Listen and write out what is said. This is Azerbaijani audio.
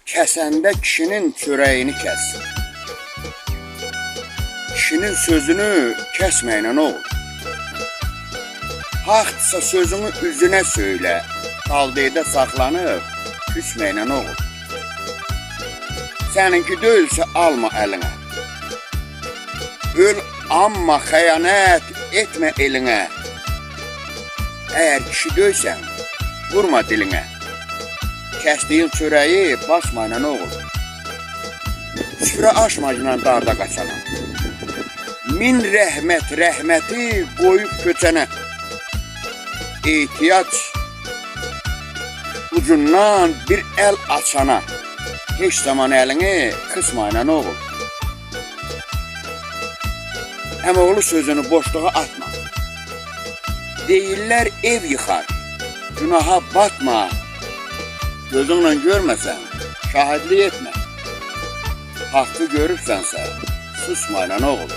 Kəsəndə kişinin çörəyini kəs. Kişinin sözünü kəsməyinə nə olur? Haqdırsa sözünü üzünə söylə, qaldıyda saxlanıb, küsməyinə nə olur? Səninki deyilsə alma əlinə. Öl, amma xəyanət etmə elinə. Əgər kişi döysən, vurma dilinə. Kəsdiyin çörəyi basmayla nə olur? Süfrə aşmacla darda qaçana. Min rəhmət rəhməti qoyub köçənə. Ehtiyac ucundan bir əl açana. Heç zaman əlini qısmayla nə olur? Əmoğlu sözünü boşluğa atma. Deyirlər ev yıxar, günaha batma. Gözünlə görməsən, şahidlik etmə. Haqqı görürsənsə, susmayla nə olur?